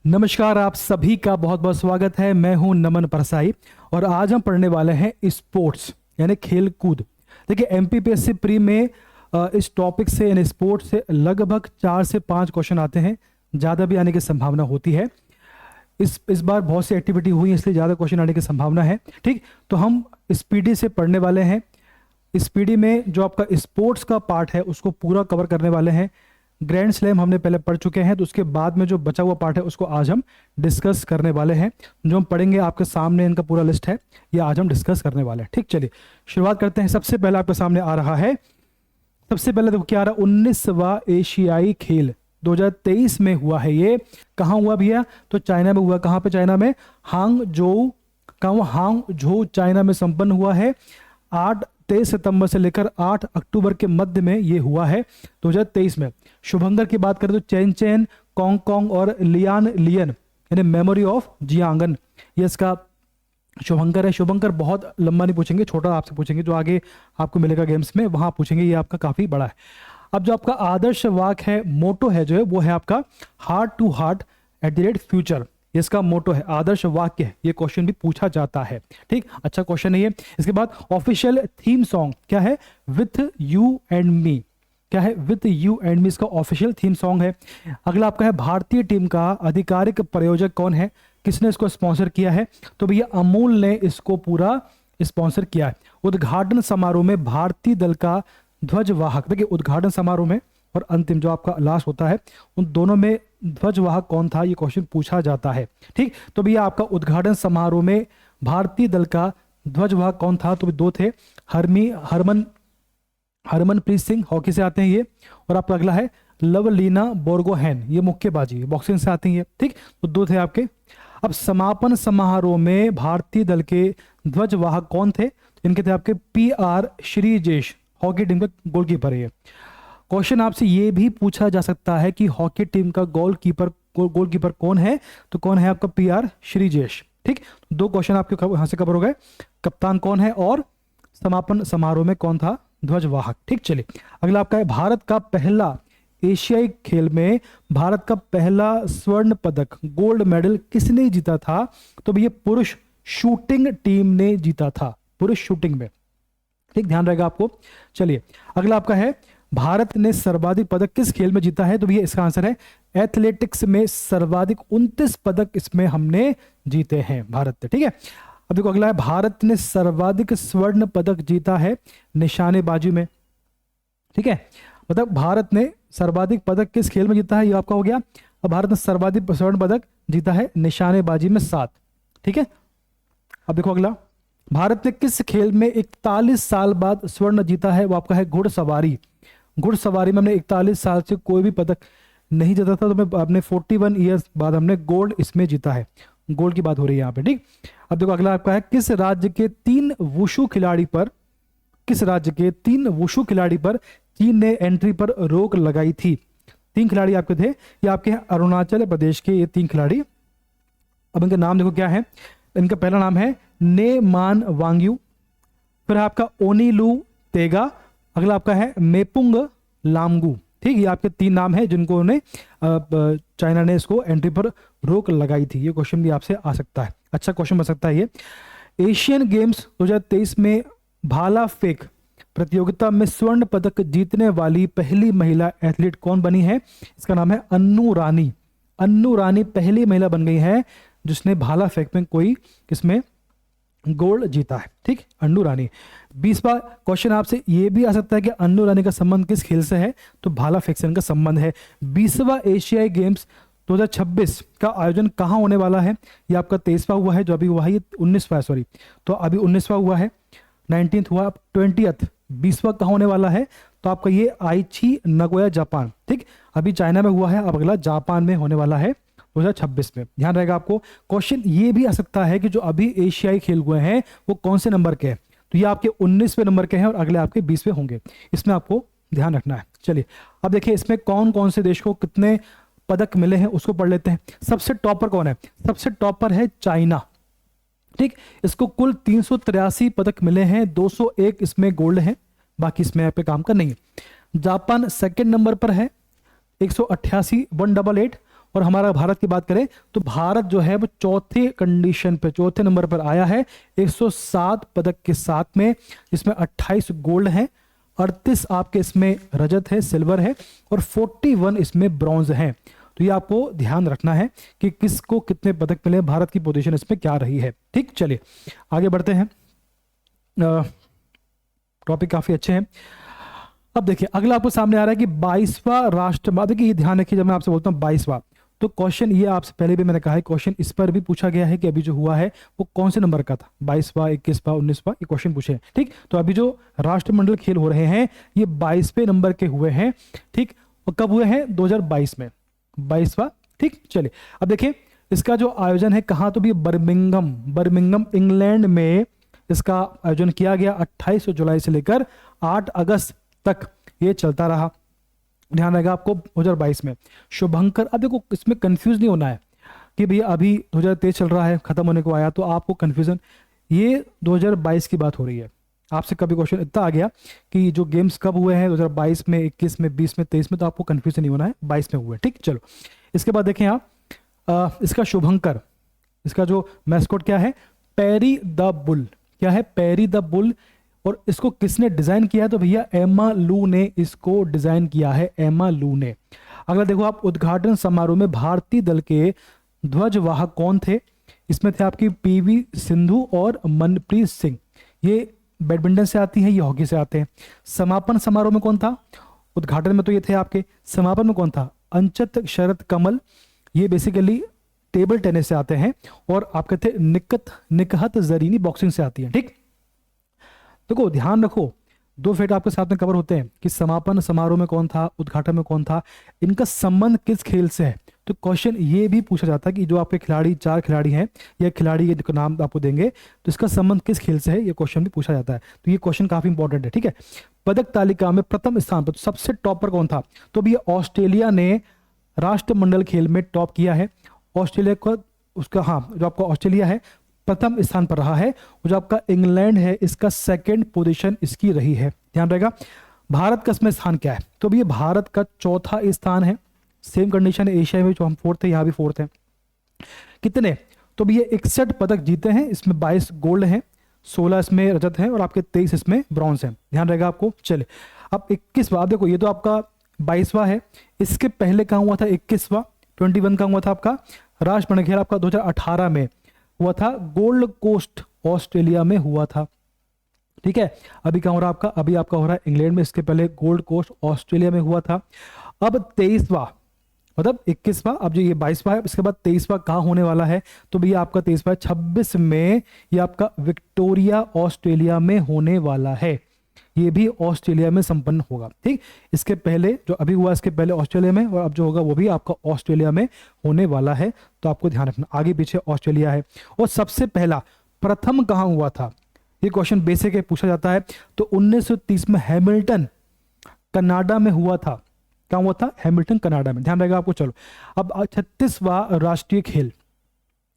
नमस्कार, आप सभी का बहुत बहुत स्वागत है। मैं हूं नमन परसाई और आज हम पढ़ने वाले हैं स्पोर्ट्स यानी खेल कूद। देखिए एमपीपीएससी प्री में इस टॉपिक से यानी स्पोर्ट्स से लगभग 4 से 5 क्वेश्चन आते हैं, ज़्यादा भी आने की संभावना होती है। इस बार बहुत सी एक्टिविटी हुई है इसलिए ज़्यादा क्वेश्चन आने की संभावना है। ठीक, तो हम स्पीडी से पढ़ने वाले हैं। स्पीडी में जो आपका स्पोर्ट्स का पार्ट है उसको पूरा कवर करने वाले हैं। ग्रैंड स्लैम हमने पहले पढ़ चुके हैं, तो उसके बाद में जो बचा हुआ पार्ट है उसको आज हम डिस्कस करने वाले हैं। जो हम पढ़ेंगे आपके सामने इनका पूरा लिस्ट है, ये आज हम डिस्कस करने वाले हैं। ठीक, चलिए शुरुआत करते हैं। सबसे पहले आपके सामने आ रहा है, सबसे पहले देखो क्या आ रहा है, 19वां एशियाई खेल 2023 में हुआ है। ये कहाँ हुआ भैया? तो चाइना में हुआ। कहाँ पे? चाइना में हांगझोउ चाइना में संपन्न हुआ है। 23 सितंबर से लेकर 8 अक्टूबर के मध्य में ये हुआ है 2023 में। शुभंकर की बात करें तो चैन कॉन्ग और लियान यानी मेमोरी ऑफ जियांगन, ये इसका शुभंकर है। शुभंकर बहुत लंबा नहीं पूछेंगे, छोटा आपसे पूछेंगे, जो आगे आपको मिलेगा गेम्स में वहां पूछेंगे। ये आपका काफी बड़ा है। अब जो आपका आदर्श वाक्य है, मोटो है जो है, वो है आपका हार्ट टू हार्ट @फ्यूचर। इसका मोटो है, आदर्श वाक्य है। ये क्वेश्चन भी पूछा जाता है। ठीक, अच्छा क्वेश्चन है ये। इसके बाद ऑफिशियल थीम सॉन्ग क्या है? With you and me. क्या है? विथ यू एंड मी इसका ऑफिशियल थीम सॉन्ग है। अगला आपका है, भारतीय टीम का आधिकारिक प्रायोजक कौन है? किसने इसको स्पॉन्सर किया है? तो भैया अमूल ने इसको पूरा स्पॉन्सर किया है। उद्घाटन समारोह में भारतीय दल का ध्वजवाहक, देखिए उद्घाटन समारोह में और अंतिम जो आपका लास्ट होता है, उन दोनों में ध्वजवाहक कौन था? ये क्वेश्चन पूछा जाता है। ठीक, तो भैया आपका उद्घाटन समारोह में भारतीय दल का ध्वजवाहक कौन था? तो दो थे, हरमनप्रीत सिंह, हॉकी से आते हैं ये, और आपका अगला है लवलीना बोर्गोहेन, ये मुक्केबाजी बॉक्सिंग से आती है। ठीक, तो दो थे आपके। अब समापन समारोह में भारतीय दल के ध्वजवाहक कौन थे? इनके थे आपके PR श्रीजेश, हॉकी टीम का गोलकीपर है ये। क्वेश्चन आपसे ये भी पूछा जा सकता है कि हॉकी टीम का गोलकीपर कौन है? तो कौन है आपका? PR श्रीजेश। ठीक, दो क्वेश्चन आपके यहां से कवर हो गए। कप्तान कौन है और समापन समारोह में कौन था ध्वजवाहक? ठीक, चलिए अगला आपका है, भारत का पहला एशियाई खेल में भारत का पहला स्वर्ण पदक, गोल्ड मेडल किसने जीता था? तो ये पुरुष शूटिंग टीम ने जीता था, पुरुष शूटिंग में। ठीक, ध्यान रहेगा आपको। चलिए अगला आपका है, भारत ने सर्वाधिक पदक किस खेल में जीता है? तो भैया इसका आंसर है एथलेटिक्स में। सर्वाधिक 29 पदक इसमें हमने जीते हैं भारत ने। ठीक है, अब देखो अगला है, भारत ने सर्वाधिक स्वर्ण पदक जीता है निशानेबाजी में। ठीक है, मतलब भारत ने सर्वाधिक पदक किस खेल में जीता है, ये आपका हो गया। अब भारत ने सर्वाधिक स्वर्ण पदक जीता है निशानेबाजी में 7। ठीक है, अब देखो अगला, भारत ने किस खेल में 41 साल बाद स्वर्ण जीता है? वो आपका है घुड़सवारी। घुड़सवारी में हमने 41 साल से कोई भी पदक नहीं जीता था, तो हमने 41 ईयर्स बाद हमने गोल्ड इसमें जीता है। गोल्ड की बात हो रही है यहाँ पे। ठीक, अब देखो अगला आपका है, किस राज्य के 3 वुशु खिलाड़ी पर चीन ने एंट्री पर रोक लगाई थी? 3 खिलाड़ी आपके थे, ये आपके हैं अरुणाचल प्रदेश के ये 3 खिलाड़ी। अब इनका नाम देखो क्या है। इनका पहला नाम है नेमान वांग्यू, फिर आपका ओनीलू तेगा, अगला आपका है मेपुंग लामगू। ठीक, ये आपके 3 नाम हैं जिनको उन्हें चाइना ने इसको एंट्री पर रोक लगाई थी। ये क्वेश्चन भी आपसे आ सकता है, अच्छा क्वेश्चन बन सकता है ये। एशियन गेम्स 2023 में भाला फेंक प्रतियोगिता में स्वर्ण पदक जीतने वाली पहली महिला एथलीट कौन बनी है? इसका नाम है अन्नू रानी। अन्नू रानी पहली महिला बन गई है जिसने भाला फेंक में कोई किसमें गोल्ड जीता है। ठीक, अन्नू रानी। 20वां क्वेश्चन आपसे ये भी आ सकता है कि अन्नू रानी का संबंध किस खेल से है? तो भाला फेंक से इनका संबंध है। 20वां एशियाई गेम्स 2026 का आयोजन कहाँ होने वाला है? ये आपका 23वां हुआ है, जो अभी हुआ है ये 19वां, सॉरी, तो अभी 19वां हुआ है, 19th हुआ, 20th 20वां कहाँ होने वाला है? तो आपका ये आईची नगोया जापान। ठीक, अभी चाइना में हुआ है, अब अगला जापान में होने वाला है 2026 में। ध्यान रहेगा आपको। क्वेश्चन ये भी आ सकता है कि जो अभी एशियाई खेल हुए हैं वो कौन से नंबर के हैं? तो ये आपके 19वें नंबर के हैं और अगले आपके 20वें होंगे, इसमें आपको ध्यान रखना है। चलिए अब देखिए इसमें कौन कौन से देश को कितने पदक मिले हैं उसको पढ़ लेते हैं। सबसे टॉपर कौन है? सबसे टॉपर है चाइना। ठीक, इसको कुल 383 पदक मिले हैं, 201 इसमें गोल्ड है, बाकी इसमें पे काम का नहीं है। जापान सेकंड नंबर पर है 188 188, और हमारा भारत की बात करें तो भारत जो है वो चौथे कंडीशन पे, चौथे नंबर पर आया है 107 पदक के साथ में, जिसमें 28 गोल्ड हैं, 38 आपके इसमें रजत है, सिल्वर है, और 41 इसमें ब्रॉन्ज है। तो ये आपको ध्यान रखना है कि किसको कितने पदक मिले, भारत की पोजीशन इसमें क्या रही है। ठीक, चलिए आगे बढ़ते हैं। टॉपिक काफी अच्छे हैं। अब देखिए अगला आपको सामने आ रहा है कि 22वां राष्ट्रमंडल, देखिए ये ध्यान रखिए जब मैं आपसे बोलता हूँ 22वां, तो क्वेश्चन ये आपसे पहले भी मैंने कहा है, क्वेश्चन इस पर भी पूछा गया है कि अभी जो हुआ है वो कौन से नंबर का था, 22वां, 21वां, 19वां, ये क्वेश्चन पूछे हैं। ठीक, तो अभी जो राष्ट्रमंडल खेल हो रहे हैं ये 22वें नंबर के हुए हैं। ठीक, और कब हुए हैं, 2022 में, 22वां। ठीक, चलिए अब देखिए इसका जो आयोजन है कहाँ, तो भी बर्मिंघम इंग्लैंड में इसका आयोजन किया गया 28 जुलाई से लेकर 8 अगस्त तक ये चलता रहा। ध्यान रहेगा आपको 2022 में शुभंकर। अब देखो इसमें कंफ्यूज नहीं होना है कि भैया अभी 2023 चल रहा है, खत्म होने को आया, तो आपको कंफ्यूजन, ये 2022 की बात हो रही है। आपसे कभी क्वेश्चन इतना आ गया कि जो गेम्स कब हुए हैं 2022 में, 21 में, 20 में, 23 में, तो आपको कंफ्यूजन नहीं होना है, 22 में हुए। ठीक, चलो इसके बाद देखें आप इसका शुभंकर, इसका जो मैस्कॉट क्या है, पेरी द बुल। क्या है, पेरी द बुल। और इसको किसने डिजाइन किया है, तो भैया एमा लू ने इसको डिजाइन किया है, एमा लू ने। अगला देखो आप, उद्घाटन समारोह में भारतीय दल के ध्वजवाहक कौन थे, इसमें थे आपकी पीवी सिंधु और मनप्रीत सिंह। ये बैडमिंटन से आती हैं, ये हॉकी से आते हैं। समापन समारोह में कौन था, उद्घाटन में तो ये थे आपके, समापन में कौन था, अंचत शरद कमल, ये बेसिकली टेबल टेनिस से आते हैं। और आपके थे निकहत जरीनी, बॉक्सिंग से आती है। ठीक, देखो ध्यान रखो, दो फैक्ट आपके साथ में कवर होते हैं कि समापन समारोह में कौन था, उद्घाटन में कौन था, इनका संबंध किस खेल से है। तो क्वेश्चन ये भी पूछा जाता है कि जो आपके खिलाड़ी, 4 खिलाड़ी हैं, या खिलाड़ी के नाम आपको देंगे तो इसका संबंध किस खेल से है, ये क्वेश्चन भी पूछा जाता है। तो ये क्वेश्चन काफी इंपॉर्टेंट है। ठीक है, पदक तालिका में प्रथम स्थान पर सबसे टॉप पर कौन था, तो भी ऑस्ट्रेलिया ने राष्ट्रमंडल खेल में टॉप किया है। ऑस्ट्रेलिया को उसका, हाँ, जो आपका ऑस्ट्रेलिया है प्रथम स्थान पर रहा है, और जो आपका इंग्लैंड है इसका सेकंड पोजीशन इसकी रही है। ध्यान रहेगा। भारत का इसमें स्थान क्या है, तो भी ये भारत का चौथा स्थान है। सेम कंडीशन है एशिया में, जो हम 4th थे यहाँ भी 4th है। कितने, तो भी ये 61 पदक जीते हैं, इसमें 22 गोल्ड हैं, 16 इसमें रजत हैं, और आपके 23 इसमें ब्रॉन्ज हैं। ध्यान रहेगा आपको। चले अब 21वां, देखो ये तो आपका 22वां है, इसके पहले कहाँ हुआ था, 21वां, 21 का हुआ था आपका राष्ट्रमंडल खेल, आपका 2018 में हुआ था, गोल्ड कोस्ट ऑस्ट्रेलिया में हुआ था। ठीक है, अभी कहाँ हो रहा है आपका, अभी आपका हो रहा है इंग्लैंड में, इसके पहले गोल्ड कोस्ट ऑस्ट्रेलिया में हुआ था। अब 23वां, मतलब 21वां, अब जो ये 22वां है, इसके बाद 23वां कहाँ होने वाला है, तो भैया आपका 23वां 26 में ये आपका विक्टोरिया ऑस्ट्रेलिया में होने वाला है। ये भी ऑस्ट्रेलिया में संपन्न होगा। ठीक, इसके पहले जो अभी हुआ, इसके पहले ऑस्ट्रेलिया में, और अब जो होगा वो भी आपका ऑस्ट्रेलिया में होने वाला है। तो आपको ध्यान रखना, आगे पीछे ऑस्ट्रेलिया है। और सबसे पहला प्रथम कहाँ हुआ था, ये क्वेश्चन बेसिक है, पूछा जाता है। तो 1930 में हैमिल्टन कनाडा में हुआ था। क्या हुआ था, हैमिल्टन कनाडा में। ध्यान रहेगा आपको। चलो अब 36वां राष्ट्रीय खेल।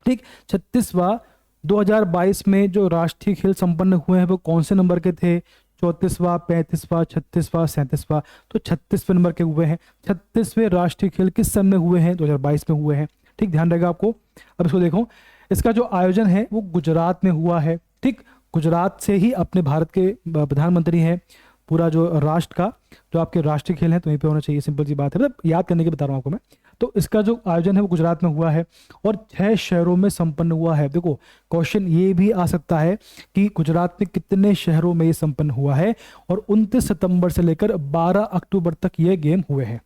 ठीक, 36वां 2022 में जो राष्ट्रीय खेल संपन्न हुए हैं वो कौन से नंबर के थे, 34वां, 35वां, 36वां, 37वां, तो 36वें नंबर के हुए हैं। 36वें राष्ट्रीय खेल किस सन में हुए हैं, 2022 में हुए हैं। ठीक, ध्यान रहेगा आपको। अब इसको देखो, इसका जो आयोजन है वो गुजरात में हुआ है। ठीक, गुजरात से ही अपने भारत के प्रधानमंत्री हैं, पूरा जो राष्ट्र का जो आपके राष्ट्रीय खेल है तो यहीं पे होना चाहिए, सिंपल सी बात है, मतलब याद करने की बता रहा हूँ आपको मैं। तो इसका जो आयोजन है वो गुजरात में हुआ है और 6 शहरों में संपन्न हुआ है। देखो क्वेश्चन ये भी आ सकता है कि गुजरात में कितने शहरों में ये संपन्न हुआ है, और 29 सितंबर से लेकर 12 अक्टूबर तक ये गेम हुए हैं।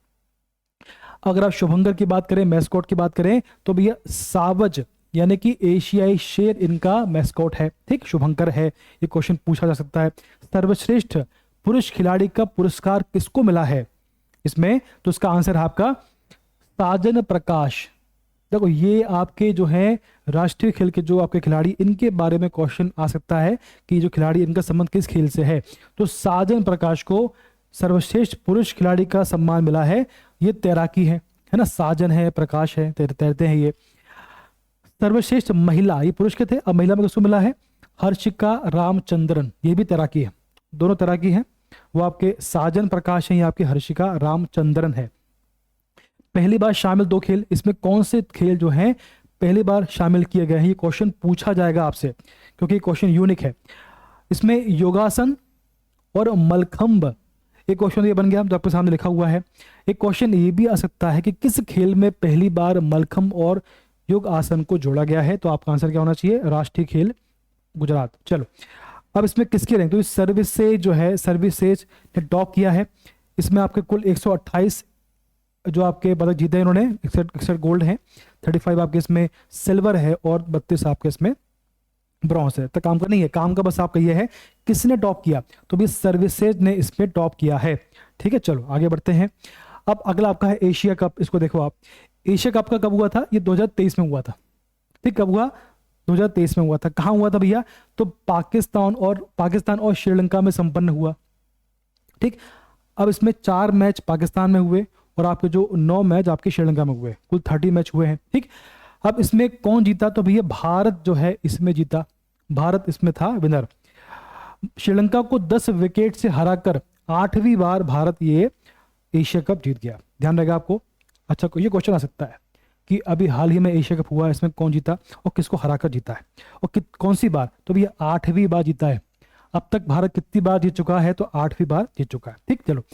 अगर आप शुभंकर की बात करें, मैस्कॉट की बात करें, तो भैया सावज यानी कि एशियाई शेर इनका मैस्कॉट है। ठीक, शुभंकर है। ये क्वेश्चन पूछा जा सकता है। सर्वश्रेष्ठ पुरुष खिलाड़ी का पुरस्कार किसको मिला है इसमें, तो इसका आंसर है आपका साजन प्रकाश। देखो ये आपके जो है राष्ट्रीय खेल के जो आपके खिलाड़ी, इनके बारे में क्वेश्चन आ सकता है कि जो खिलाड़ी, इनका संबंध किस खेल से है। तो साजन प्रकाश को सर्वश्रेष्ठ पुरुष खिलाड़ी का सम्मान मिला है। ये तैराकी है ना, साजन है, प्रकाश है, तैरते हैं ये। सर्वश्रेष्ठ महिला, ये पुरुष के थे, अब महिला में किसको मिला है, हर्षिका रामचंद्रन, ये भी तैराकी है, दोनों तैराकी हैं। वो आपके साजन प्रकाश है, ये आपके हर्षिका रामचंद्रन है। पहली बार शामिल 2 खेल, इसमें कौन से खेल जो हैं पहली बार शामिल किए गए हैं, ये क्वेश्चन पूछा जाएगा आपसे, क्योंकि क्वेश्चन यूनिक है। इसमें योगासन और मलखंब, एक क्वेश्चन ये बन गया जो आपके सामने लिखा हुआ है। एक क्वेश्चन ये भी आ सकता है कि किस खेल में पहली बार मलखंब और योग आसन को जोड़ा गया है, तो आपका आंसर क्या होना चाहिए, राष्ट्रीय खेल गुजरात। चलो अब इसमें किसकी रैंक, तो इस सर्विसेज जो है, सर्विसेज ने टॉप किया है। इसमें आपके कुल 128 जो आपके पदक जीते हैं इन्होंने, 61 गोल्ड है, 35 आपके इसमें सिल्वर है और 32 आपके इसमें ब्रॉन्ज है। तो काम का नहीं है, काम का बस आपका ये है किसने टॉप किया, तो भी सर्विसेज ने इसमें टॉप किया है। ठीक है, चलो आगे बढ़ते हैं। अब अगला आपका है एशिया कप। इसको देखो आप, एशिया कप का कब हुआ था, ये 2023 में हुआ था। ठीक, कब हुआ, 2023 में हुआ था। कहाँ हुआ था भैया, तो पाकिस्तान और श्रीलंका में संपन्न हुआ। ठीक, अब इसमें 4 मैच पाकिस्तान में हुए और आपके जो 9 मैच आपके श्रीलंका में हुए, कुल 30 मैच हुए हैं। ठीक, अब इसमें कौन जीता, तो भैया भारत जो है इसमें जीता, भारत इसमें था विनर। श्रीलंका को 10 विकेट से हराकर 8वीं बार भारत ये एशिया कप जीत गया। ध्यान रहेगा आपको। अच्छा, ये क्वेश्चन आ सकता है कि अभी हाल ही में एशिया कप हुआ, इसमें कौन जीता और किसको हराकर जीता है और कौन सी बार, तो भैया 8वीं बार जीता है। अब तक भारत कितनी बार जीत चुका है, तो 8वीं बार जीत चुका है। ठीक, चलो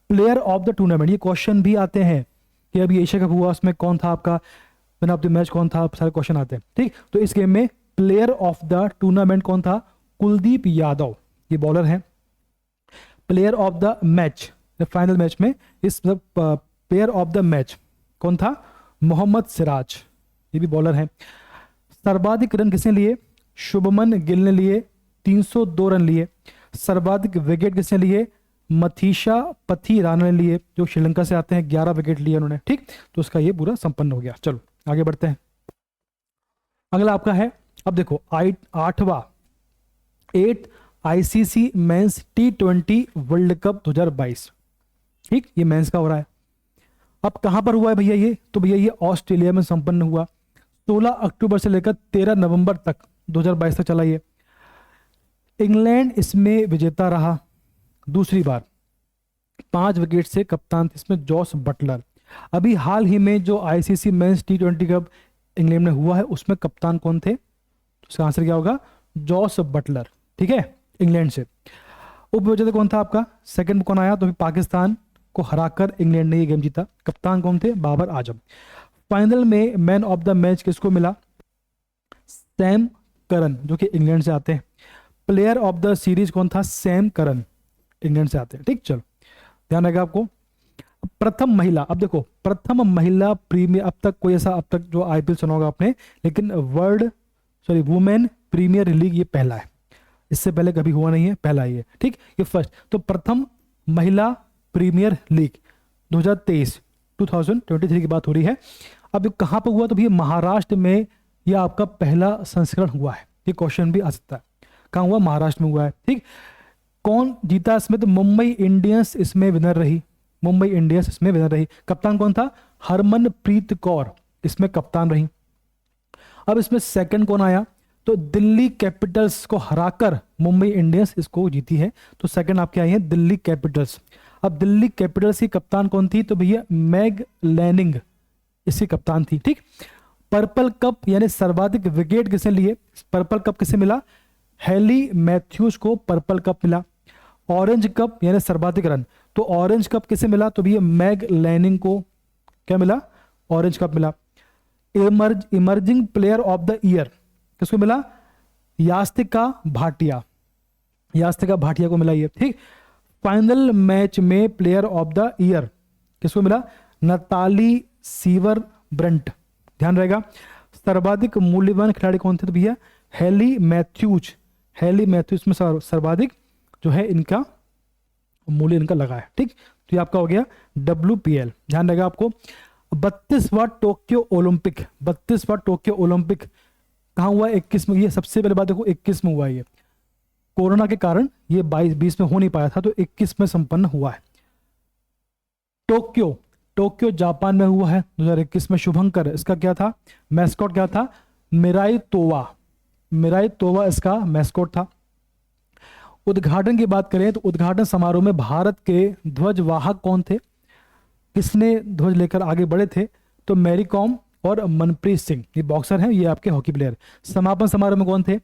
प्लेयर ऑफ द टूर्नामेंट, ये क्वेश्चन भी आते हैं कि अभी एशिया कप हुआ उसमें कौन था आपका मैन ऑफ द मैच, कौन था, सारे क्वेश्चन आते हैं। ठीक, तो इस गेम में प्लेयर ऑफ द टूर्नामेंट कौन था, कुलदीप यादव, ये बॉलर है। Player of the match, final match में इस प्लेयर ऑफ द मैच कौन था, मोहम्मद सिराज, ये भी बॉलर है। सर्वाधिक रन किसने लिए, शुभमन गिल ने लिए, 302 रन लिए। सर्वाधिक विकेट किसने लिए, मथीशा पथीराना ने लिए, जो श्रीलंका से आते हैं, 11 विकेट लिए उन्होंने। ठीक, तो उसका ये पूरा संपन्न हो गया। चलो आगे बढ़ते हैं। अगला आपका है, अब देखो 8 ICC men's T20 world cup 2022। ठीक, ये मेंस का हो रहा है। अब कहां पर हुआ है भैया ये, तो भैया ये ऑस्ट्रेलिया में संपन्न हुआ। 16 अक्टूबर से लेकर 13 नवंबर तक 2022 तक चला ये। इंग्लैंड इसमें विजेता रहा दूसरी बार, 5 विकेट से कप्तान थे इसमें जॉस बटलर। अभी हाल ही में जो ICC men's T20 cup England में हुआ है उसमें कप्तान कौन थे, तो इसका आंसर क्या होगा, जॉस बटलर। ठीक है, इंग्लैंड से। उप विजेता कौन था आपका, सेकंड कौन आया, तो पाकिस्तान को हराकर इंग्लैंड ने ये गेम जीता। कप्तान कौन थे, बाबर आजम। फाइनल में मैन ऑफ द मैच किसको मिला, सैम करन, जो कि इंग्लैंड से आते हैं। प्लेयर ऑफ द सीरीज कौन था, सैम करन, इंग्लैंड से आते हैं। ठीक, चलो ध्यान रहेगा आपको। प्रथम महिला, अब देखो प्रथम महिला प्रीमियर, अब तक जो आईपीएल सुना होगा आपने, लेकिन वुमेन प्रीमियर लीग ये पहला है, इससे पहले कभी हुआ नहीं है, पहला ही है। ठीक, ये फर्स्ट, तो प्रथम महिला प्रीमियर लीग 2023 की बात हो रही है। अब कहां पर हुआ, तो भैया महाराष्ट्र में यह आपका पहला संस्करण हुआ है। ये क्वेश्चन भी आ सकता है, कहां हुआ, महाराष्ट्र में हुआ है। ठीक, कौन जीता इसमें, तो मुंबई इंडियंस इसमें विनर रही, मुंबई इंडियंस इसमें विनर रही। कप्तान कौन था, हरमनप्रीत कौर इसमें कप्तान रही। अब इसमें सेकंड कौन आया, तो दिल्ली कैपिटल्स को हराकर मुंबई इंडियंस इसको जीती है, तो सेकंड आपके आई है दिल्ली कैपिटल्स। अब दिल्ली कैपिटल्स की कप्तान कौन थी, तो भैया मैग लैनिंग इसकी कप्तान थी। ठीक, पर्पल कप यानी सर्वाधिक विकेट किसने लिए, पर्पल कप किसे मिला, हेली मैथ्यूज को पर्पल कप मिला। ऑरेंज कप यानी सर्वाधिक रन, तो ऑरेंज कप किसे मिला, तो भैया मैग लैनिंग को क्या मिला, ऑरेंज कप मिला। Emerging player of the year किसको मिला, यास्तिका भाटिया, यास्तिका भाटिया को मिला ये। ठीक, फाइनल मैच में प्लेयर ऑफ द ईयर किसको मिला, नताली सीवर ब्रंट, ध्यान रहेगा। सर्वाधिक मूल्यवान खिलाड़ी कौन थे, तो भैया हेली मैथ्यूज, हेली मैथ्यूज में सर्वाधिक जो है इनका मूल्य इनका लगा है। ठीक, तो ये आपका हो गया WPL, ध्यान रहेगा आपको। 32वां टोक्यो ओलंपिक, 32वां टोक्यो ओलंपिक कहाँ हुआ, 21 में। ये सबसे पहले बात देखो 21 में हुआ, ये कोरोना के कारण ये 22 में हो नहीं पाया था, तो 21 में संपन्न हुआ है। टोक्यो जापान में हुआ है 2021 में। शुभंकर इसका क्या था, मैस्कॉट क्या था, मिराई तोवा इसका मैस्कॉट था। उद्घाटन की बात करें तो उद्घाटन समारोह में भारत के ध्वजवाहक कौन थे, किसने ध्वज लेकर आगे बढ़े थे? तो मैरी कॉम और मनप्रीत सिंह, ये बॉक्सर हैं, ये आपके हॉकी प्लेयर। समापन समारोह में कौन थे?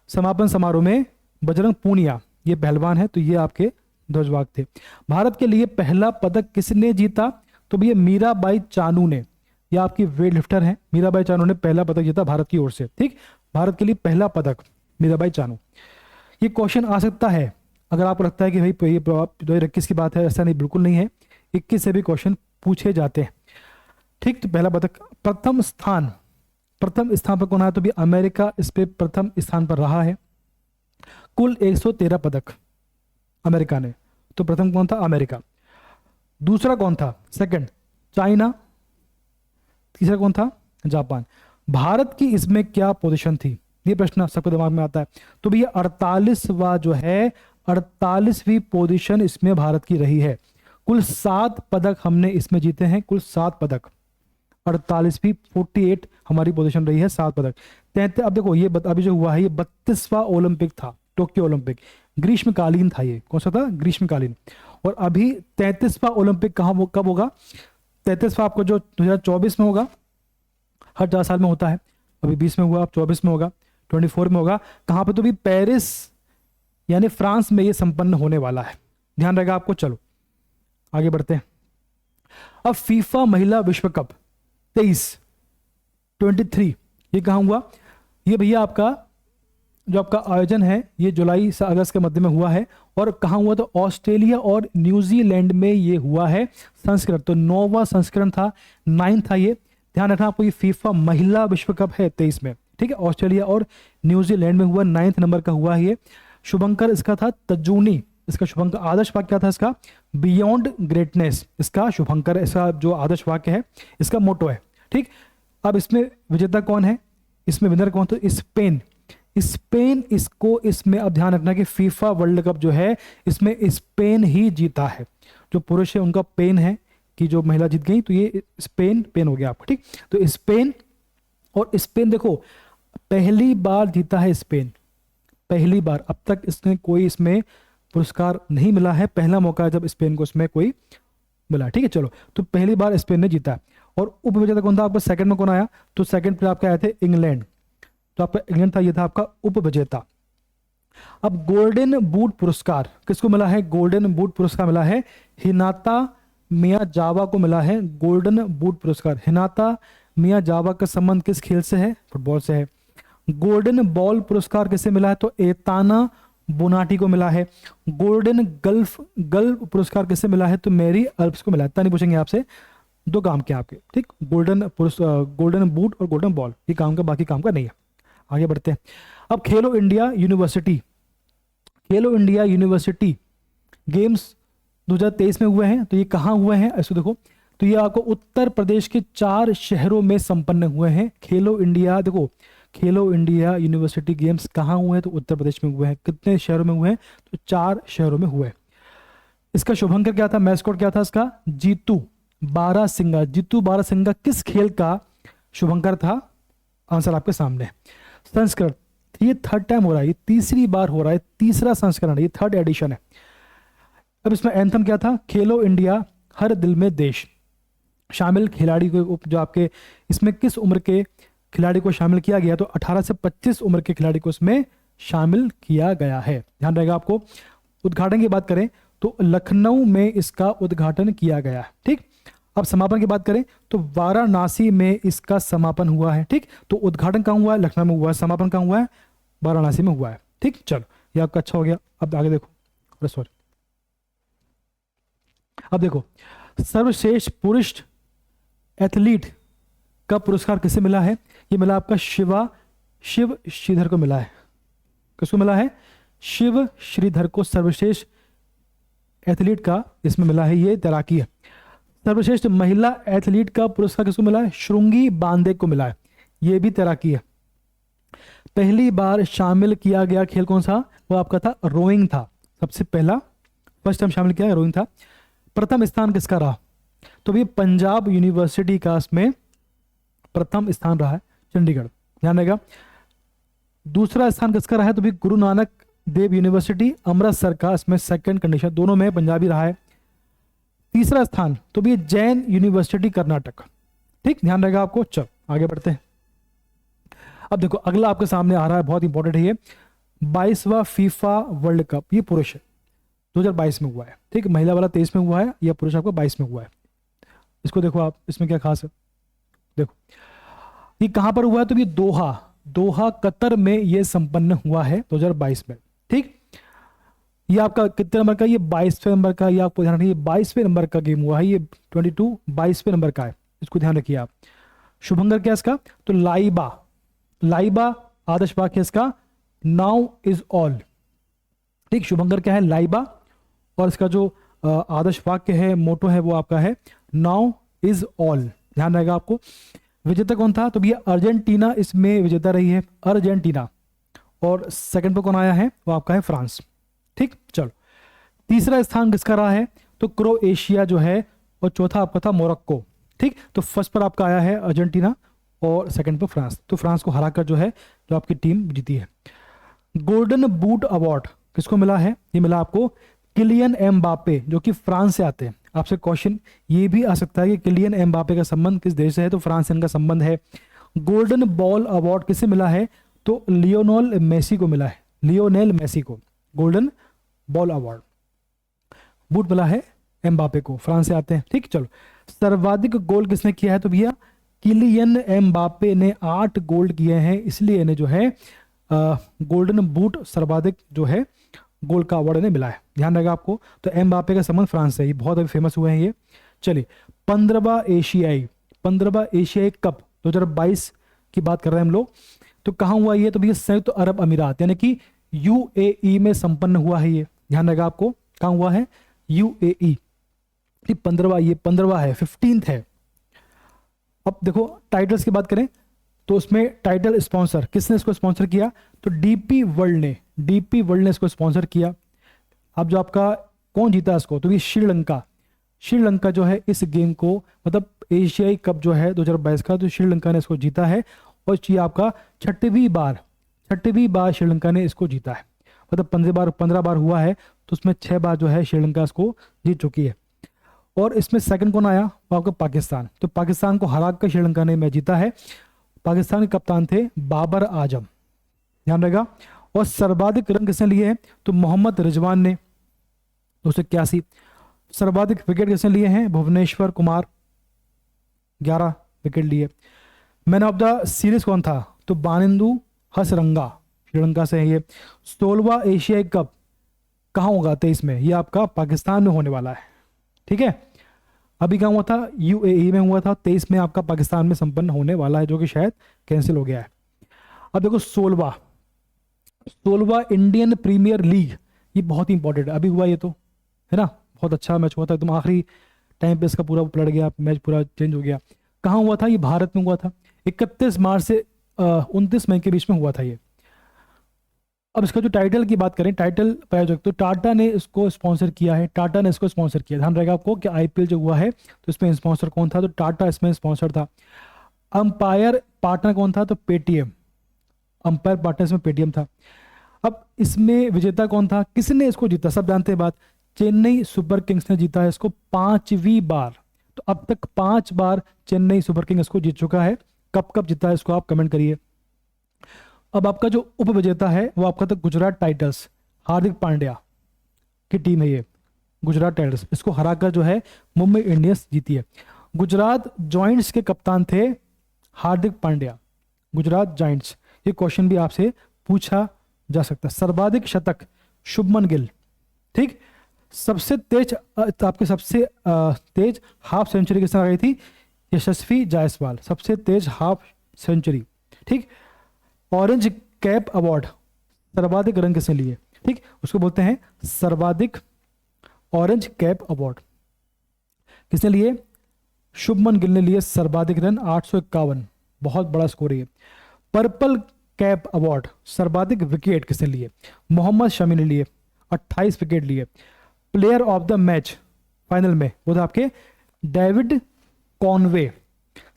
समापन समारोह में बजरंग पूनिया, ये पहलवान है, तो ये आपके ध्वजवाहक थे। भारत के लिए पहला पदक किसने जीता? तो भैया मीराबाई चानू ने, ये आपकी वेट लिफ्टर है, मीराबाई चानू ने पहला पदक जीता भारत की ओर से। ठीक, भारत के लिए पहला पदक मीराबाई चानू। ये क्वेश्चन आ सकता है अगर आपको लगता है कि भाई ये 2021 की बात है, ऐसा नहीं, बिल्कुल नहीं है, 21 से भी क्वेश्चन पूछे जाते हैं। ठीक, तो पहला पदक। प्रथम स्थान पर कौन आया? तो भी अमेरिका इस पे प्रथम स्थान पर रहा है, कुल 113 पदक अमेरिका ने। तो प्रथम कौन था? अमेरिका। दूसरा कौन था? Second China. तीसरा कौन था? जापान। भारत की इसमें क्या पोजीशन थी? ये प्रश्न सबके दिमाग में आता है। तो भैया 48वां जो है, 48वीं पोजीशन इसमें भारत की रही है। कुल 7 पदक हमने इसमें जीते हैं, कुल 7 पदक। 48वीं 48 हमारी पोजीशन रही है, 7 पदक। 33, अब देखो ये अभी जो हुआ है, ये 32वां ओलंपिक था, टोक्यो ओलंपिक, ग्रीष्मकालीन था। ये कौन सा था? ग्रीष्मकालीन। और अभी 33वां ओलंपिक कब होगा? 33वां आपको जो 2024 में होगा, हर 4 साल में होता है। अभी 20 में हुआ, अब 24 में होगा, 24 में होगा। कहां पे? तो भी पेरिस यानी फ्रांस में ये संपन्न होने वाला है, ध्यान रहेगा आपको। चलो आगे बढ़ते हैं। अब फीफा महिला विश्व कप 23 ये कहां हुआ? ये भैया आपका जो आपका आयोजन है, ये जुलाई से अगस्त के मध्य में हुआ है। और कहां हुआ? तो ऑस्ट्रेलिया और न्यूजीलैंड में ये हुआ है संस्करण। तो 9वां संस्करण था, 9 था ये। ध्यान रखना आपको, ये फीफा महिला विश्व कप है 23 में। ठीक है, ऑस्ट्रेलिया और न्यूजीलैंड में हुआ, 9 नंबर का हुआ है ये। शुभंकर इसका था तजुनी, इसका शुभंकर आदर्श वाक्य क्या था इसका? बियॉन्ड ग्रेटनेस, इसका शुभंकर, इसका जो आदर्श वाक्य है, इसका मोटो है। ठीक, अब इसमें विजेता कौन है? इसमें विनर कौन? तो स्पेन। स्पेन इसको, इसमें अब ध्यान रखना कि फीफा वर्ल्ड कप जो है, इसमें स्पेन ही जीता है। जो पुरुष है उनका पेन है कि जो महिला जीत गई, तो ये पेन हो गया आपको। ठीक, तो स्पेन, और स्पेन देखो पहली बार जीता है स्पेन, पहली बार। अब तक इसने कोई इसमें पुरस्कार नहीं मिला है, पहला मौका है जब स्पेन को इसमें कोई मिला। ठीक है, चलो, तो पहली बार स्पेन ने जीता। और उप विजेता कौन था आपका? सेकंड में कौन आया? तो सेकंड पे आपके आए थे इंग्लैंड, तो आपका इंग्लैंड था, ये था आपका उप विजेता। अब गोल्डन बूट पुरस्कार किसको मिला है? गोल्डन बूट पुरस्कार मिला है हिनाता मियाजावा को मिला है गोल्डन बूट पुरस्कार। हिनाता मियाजावा का संबंध किस खेल से है? फुटबॉल से है। गोल्डन बॉल पुरस्कार किसे मिला है? तो एताना बोनाटी को मिला है। गोल्डन गल्फ पुरस्कार किसे मिला है? तो मैरी अल्प्स को मिला है। इतना नहीं पूछेंगे आपसे, 2 काम के आपके। ठीक, गोल्डन बूट और गोल्डन बॉल, ये काम का, बाकी काम का नहीं है। आगे बढ़ते हैं। अब खेलो इंडिया यूनिवर्सिटी गेम्स 2023 में हुए हैं। तो ये कहाँ हुए हैं? ऐसे देखो, तो ये आपको उत्तर प्रदेश के 4 शहरों में संपन्न हुए हैं। खेलो इंडिया, देखो खेलो इंडिया यूनिवर्सिटी गेम्स कहाँ हुए हैं? तो उत्तर प्रदेश में हुए हैं। कितने शहरों में हुए हैं? तो 4 शहरों में हुए। इसका शुभंकर क्या था? मैस्कॉट क्या था इसका? जीतू बारासिंगा। जीतू बारासिंगा किस खेल का शुभंकर था? आंसर आपके सामने है। संस्करण, ये 3rd टाइम हो रहा है, ये 3री बार हो रहा है, 3रा संस्करण है, ये 3rd एडिशन है। अब इसमें एंथम क्या था? खेलो इंडिया हर दिल में देश। शामिल खिलाड़ी को जो आपके इसमें किस उम्र के खिलाड़ी को शामिल किया गया? तो 18 से 25 उम्र के खिलाड़ी को इसमें शामिल किया गया है, ध्यान रहेगा आपको। उद्घाटन की बात करें तो लखनऊ में इसका उद्घाटन किया गया है। ठीक, अब समापन की बात करें तो वाराणसी में इसका समापन हुआ है। ठीक, तो उद्घाटन कहाँ हुआ है? लखनऊ में हुआ है। समापन कहाँ हुआ है? वाराणसी में हुआ है। ठीक, चलो ये आपका अच्छा हो गया। अब आगे देखो, अरे सॉरी, अब देखो सर्वश्रेष्ठ पुरुष एथलीट का पुरस्कार किसे मिला है? ये मिला आपका शिव श्रीधर को मिला है। किसको मिला है? शिव श्रीधर को सर्वश्रेष्ठ एथलीट का इसमें मिला है, ये तैराकी है। सर्वश्रेष्ठ महिला एथलीट का पुरस्कार किसको मिला है? श्रृंगी बांदे को मिला है, ये भी तैराकी है। पहली बार शामिल किया गया खेल कौन सा? वो आपका था रोइंग था, सबसे पहला फर्स्ट टाइम शामिल किया रोइंग था। प्रथम स्थान किसका रहा? तो ये पंजाब यूनिवर्सिटी का इसमें प्रथम स्थान रहा है, चंडीगढ़, ध्यान रहेगा। दूसरा स्थान किसका रहा है? तो भी गुरु नानक देव यूनिवर्सिटी अमृतसर का इसमें सेकंड कंडीशन, दोनों में पंजाबी रहा है। तीसरा स्थान तो भी जैन यूनिवर्सिटी कर्नाटक। ठीक, ध्यान रहेगा आपको। चल आगे बढ़ते हैं। अब देखो अगला आपके सामने आ रहा है, बहुत इंपॉर्टेंट है ये, 22वां फीफा वर्ल्ड कप। ये पुरुष है, 2022 में हुआ है। ठीक, महिला वाला 23 में हुआ है, या पुरुष आपका 22 में हुआ है। इसको देखो आप, इसमें क्या खास है देखो। ये कहां पर हुआ है, तो ये दोहा कतर में ये संपन्न हुआ है 2022 में। ठीक, ये आपका कितने नंबर का, ये 22वें नंबर का, ये आपको ध्यान रखिए 22वें नंबर का गेम हुआ है। ये 22 22वें नंबर का है, इसको ध्यान रखिए आप। शुभंकर क्या इसका, तो लाइबा आदर्श वाक्य इसका, नाउ इज ऑल। ठीक, शुभंकर क्या है, लाइबा, और इसका जो आदर्श वाक्य है, मोटो है, वो आपका है नाउ इज ऑल। ध्यान रहेगा आपको। विजेता कौन था, तो भैया अर्जेंटीना इसमें विजेता रही है, अर्जेंटीना। और सेकंड पर कौन आया है, वो आपका है फ्रांस। ठीक, चलो तीसरा स्थान किसका रहा है, तो क्रोएशिया जो है, और चौथा आपका था मोरक्को। ठीक, तो फर्स्ट पर आपका आया है अर्जेंटीना और सेकंड पर फ्रांस। तो फ्रांस को हराकर जो है, जो आपकी टीम जीती है। गोल्डन बूट अवार्ड किसको मिला है, ये मिला आपको किलियन एम्बापे, जो कि फ्रांस से आते हैं। आपसे क्वेश्चन ये भी आ सकता है कि किलियन एम्बापे का संबंध किस देश से है, तो फ्रांस से इनका संबंध है। गोल्डन बॉल अवार्ड किसे मिला है, तो लियोनेल मेसी को मिला है, लियोनेल मेसी को गोल्डन बॉल अवार्ड। बूट मिला है एम्बापे को, फ्रांस से आते हैं। ठीक, चलो सर्वाधिक गोल किसने किया है, तो भैया किलियन एम्बापे ने 8 गोल किए हैं, इसलिए इन्हें जो है गोल्डन बूट सर्वाधिक जो है गोल का अवार्ड इन्हें मिला है। ध्यान रहेगा आपको। तो एम्बापे का संबंध फ्रांस से, ये बहुत अभी फेमस हुए हैं ये। चलिए 15वां एशियाई कप 2022 की बात कर रहे हैं हम लोग। तो कहाँ हुआ ये, तो भैया संयुक्त अरब अमीरात यानी कि यूएई में संपन्न हुआ है ये। ध्यान रहेगा आपको, कहाँ हुआ है, यूएई। 15वां है, 15th है। अब देखो टाइटल्स की बात करें तो उसमें टाइटल स्पॉन्सर किसने इसको स्पॉन्सर किया, तो डीपी वर्ल्ड ने इसको स्पॉन्सर किया। अब जो आपका कौन जीता इसको, तो ये श्रीलंका जो है इस गेम को, मतलब एशियाई कप जो है 2022 का, तो श्रीलंका ने इसको जीता है। और ये आपका छठवीं बार श्रीलंका ने इसको जीता है। मतलब 15 बार हुआ है, तो उसमें 6 बार जो है श्रीलंका इसको जीत चुकी है। और इसमें सेकंड कौन आया, वो आपका पाकिस्तान। तो पाकिस्तान को हरा कर श्रीलंका ने मैच जीता है। पाकिस्तान के कप्तान थे बाबर आजम, ध्यान रहेगा। और सर्वाधिक रन किसने लिए हैं, तो मोहम्मद रिजवान ने 281। सर्वाधिक विकेट किसने लिए हैं, भुवनेश्वर कुमार 11 विकेट लिए। मैन ऑफ द सीरीज कौन था, तो बानिंदु हसरंगा, श्रीलंका से है ये। 16वां एशियाई कप कहाँ होगा, 23 में, ये आपका पाकिस्तान में होने वाला है। ठीक है, अभी कहाँ हुआ था, यूएई में हुआ था, 23 में आपका पाकिस्तान में संपन्न होने वाला है, जो कि शायद कैंसिल हो गया है। अब देखो 16वां इंडियन प्रीमियर लीग, ये बहुत ही इंपॉर्टेंट है, अभी हुआ ये तो, है ना, बहुत अच्छा मैच हुआ था एकदम आखिरी टाइम पे, इसका पूरा पलट गया, मैच पूरा चेंज हो गया। कहाँ हुआ था, ये भारत में हुआ था। 31 मार्च से 29 मई के बीच में हुआ था ये। अब इसका जो टाइटल की बात करें, टाइटल प्रायोजक तो टाटा ने इसको स्पॉन्सर किया है, ध्यान रहेगा आपको कि आईपीएल जो हुआ है तो इसमें स्पॉन्सर कौन था, तो टाटा इसमें स्पॉन्सर था। अंपायर पार्टनर कौन था, तो पेटीएम, अंपायर पार्टनर इसमें पेटीएम था। अब इसमें विजेता कौन था, किसने इसको जीता, सब जानते हैं बात, चेन्नई सुपर किंग्स ने जीता है इसको 5वीं बार। तो अब तक 5 बार चेन्नई सुपर किंग्स इसको जीत चुका है। कब जीता है इसको आप कमेंट करिए। अब आपका जो उप विजेता है वो आपका था गुजरात टाइटंस, हार्दिक पांड्या की टीम है ये, गुजरात टाइटंस। इसको हराकर जो है मुंबई इंडियंस जीती है। गुजरात जॉइंट्स के कप्तान थे हार्दिक पांड्या, गुजरात जायंट्स। ये क्वेश्चन भी आपसे पूछा जा सकता है। सर्वाधिक शतक शुभमन गिल। ठीक, सबसे तेज हाफ सेंचुरी किसने लगाई थी, यशस्वी जायसवाल, सबसे तेज हाफ सेंचुरी। ठीक, ऑरेंज कैप अवार्ड सर्वाधिक रन किसने लिए, ठीक, उसको बोलते हैं सर्वाधिक ऑरेंज कैप अवार्ड किसने लिए, शुभमन गिल ने लिए सर्वाधिक रन 851, बहुत बड़ा स्कोर है। पर्पल कैप अवार्ड सर्वाधिक विकेट किसने लिए, मोहम्मद शमी ने लिए 28 विकेट लिए। Player of the match final में वो था आपके डेविड कॉनवे।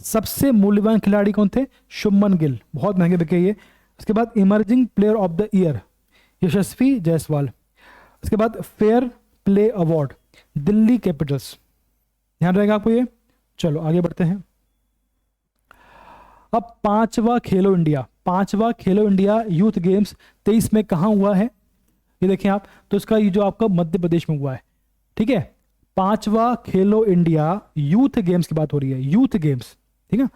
सबसे मूल्यवान खिलाड़ी कौन थे, शुभमन गिल, बहुत महंगे बिके ये। उसके बाद emerging player of the year Yashasvi Jaiswal. उसके बाद fair play award Delhi Capitals, ध्यान रहेगा आपको ये। चलो आगे बढ़ते हैं। अब पांचवा खेलो इंडिया यूथ गेम्स 23 में कहाँ हुआ है, ये देखें आप। तो इसका ये जो आपका मध्य प्रदेश में हुआ है, ठीक है। पांचवा खेलो इंडिया यूथ गेम्स की बात हो रही है, यूथ गेम्स, ठीक है।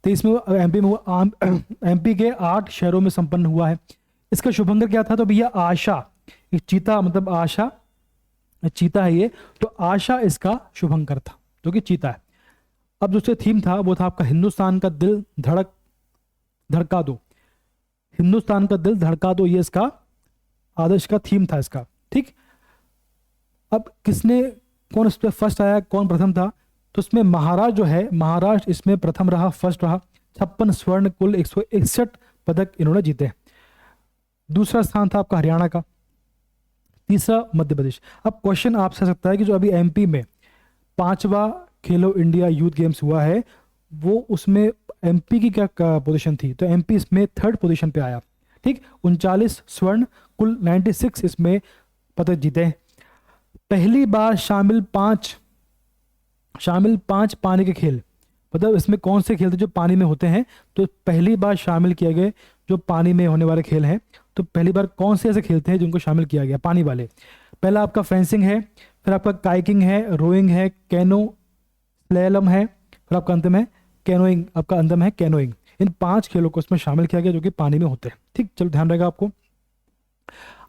23 में एमपी में हुआ, एमपी के 8 शहरों में संपन्न हुआ है। इसका शुभंकर क्या था, तो भैया आशा, एक चीता, मतलब आशा चीता है ये, तो आशा इसका शुभंकर था, जो कि चीता है। अब जो थीम था वो था आपका हिंदुस्तान का दिल धड़का दो, हिंदुस्तान का दिल धड़का दो, ये इसका आदर्श का थीम था इसका, ठीक। अब कौन इस पे फर्स्ट आया, कौन प्रथम था, तो इसमें महाराष्ट्र जो है, महाराष्ट्र इसमें प्रथम रहा, फर्स्ट रहा। 56 स्वर्ण, कुल 161 पदक इन्होंने जीते। दूसरा स्थान था आपका हरियाणा का, तीसरा मध्य प्रदेश। अब क्वेश्चन आपसे सकता है कि जो अभी एमपी में 5वां खेलो इंडिया यूथ गेम्स हुआ है, वो उसमें एमपी की क्या पोजीशन थी, तो एमपी इसमें 3rd पोजीशन पे आया, ठीक। 39 स्वर्ण, कुल 96 इसमें पदक जीते। पहली बार शामिल पांच पानी के खेल, मतलब इसमें कौन से खेल थे जो पानी में होते हैं, तो पहली बार शामिल किए गए जो पानी में होने वाले खेल हैं, तो पहली बार कौन से ऐसे खेलते हैं जिनको शामिल किया गया पानी वाले। पहला आपका फेंसिंग है, फिर आपका काइकिंग है, रोइंग है, कैनो स्लैलम है, फिर आपका अंत में कैनोइंग, आपका अंदम है कैनोइंग। इन 5 खेलों को इसमें शामिल किया गया जो कि पानी में होते हैं, ठीक। चलो ध्यान रहेगा आपको।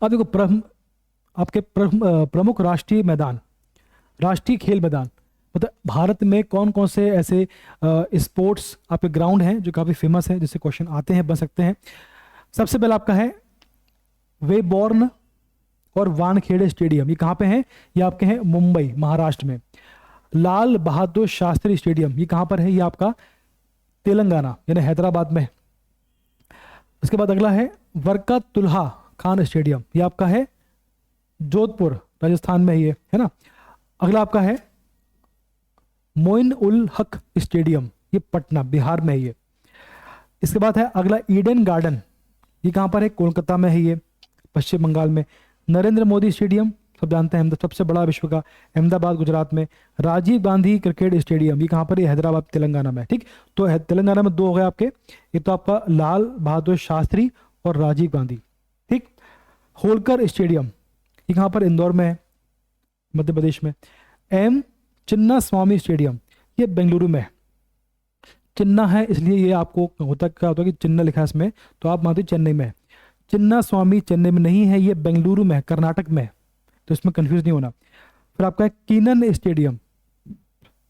अब देखो प्रमुख राष्ट्रीय खेल मैदान, मतलब भारत में कौन कौन से ऐसे स्पोर्ट्स आपके ग्राउंड हैं जो काफ़ी फेमस है, जिससे क्वेश्चन आते हैं, बन सकते हैं। सबसे पहला आपका है वेबॉर्न और वानखेड़े स्टेडियम, ये कहाँ पे हैं, ये आपके हैं मुंबई महाराष्ट्र में। लाल बहादुर शास्त्री स्टेडियम, ये कहाँ पर है, ये आपका तेलंगाना यानी हैदराबाद में। उसके बाद अगला है वर्कातुल्लाह खान स्टेडियम, ये आपका है जोधपुर राजस्थान में, ये है ना। अगला आपका है मोइन उल हक स्टेडियम, ये पटना बिहार में है ये। इसके बाद है अगला ईडन गार्डन, ये कहाँ पर है, कोलकाता में है ये, पश्चिम बंगाल में। नरेंद्र मोदी स्टेडियम, सब जानते हैं, सबसे बड़ा विश्व का, अहमदाबाद गुजरात में। राजीव गांधी क्रिकेट स्टेडियम, ये कहाँ पर है, हैदराबाद तेलंगाना में, ठीक। तो तेलंगाना में 2 हो गए आपके, एक तो आपका लाल बहादुर शास्त्री और राजीव गांधी, ठीक। होलकर स्टेडियम, ये कहाँ पर, इंदौर में है, मध्य प्रदेश में। एम चिन्ना स्वामी स्टेडियम, ये बेंगलुरु में है। चिन्ना है इसलिए ये आपको क्या होता है कि चिन्ना लिखा है इसमें, तो आप मानते चेन्नई में है। चिन्ना स्वामी चेन्नई में नहीं है, ये बेंगलुरु में है, कर्नाटक में है, तो इसमें कंफ्यूज नहीं होना। फिर आपका है कीनन स्टेडियम,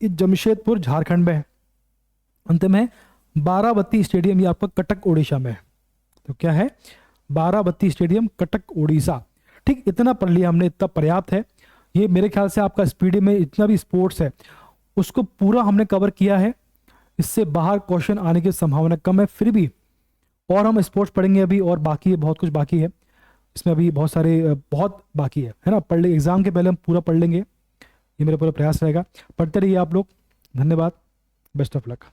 ये जमशेदपुर झारखंड में है। अंत में बाराबती स्टेडियम, ये आपका कटक उड़ीसा में है। तो क्या है, बाराबती स्टेडियम कटक उड़ीसा, ठीक। इतना पढ़ लिया हमने, इतना पर्याप्त है। ये मेरे ख्याल से आपका स्पीडी में इतना भी स्पोर्ट्स है उसको पूरा हमने कवर किया है। इससे बाहर क्वेश्चन आने की संभावना कम है, फिर भी और हम स्पोर्ट्स पढ़ेंगे अभी, और बाकी है, बहुत कुछ बाकी है इसमें, अभी बहुत बाकी है ना। पढ़ ले, एग्जाम के पहले हम पूरा पढ़ लेंगे, ये मेरा पूरा प्रयास रहेगा। पढ़ते रहिए आप लोग, धन्यवाद, बेस्ट ऑफ लक।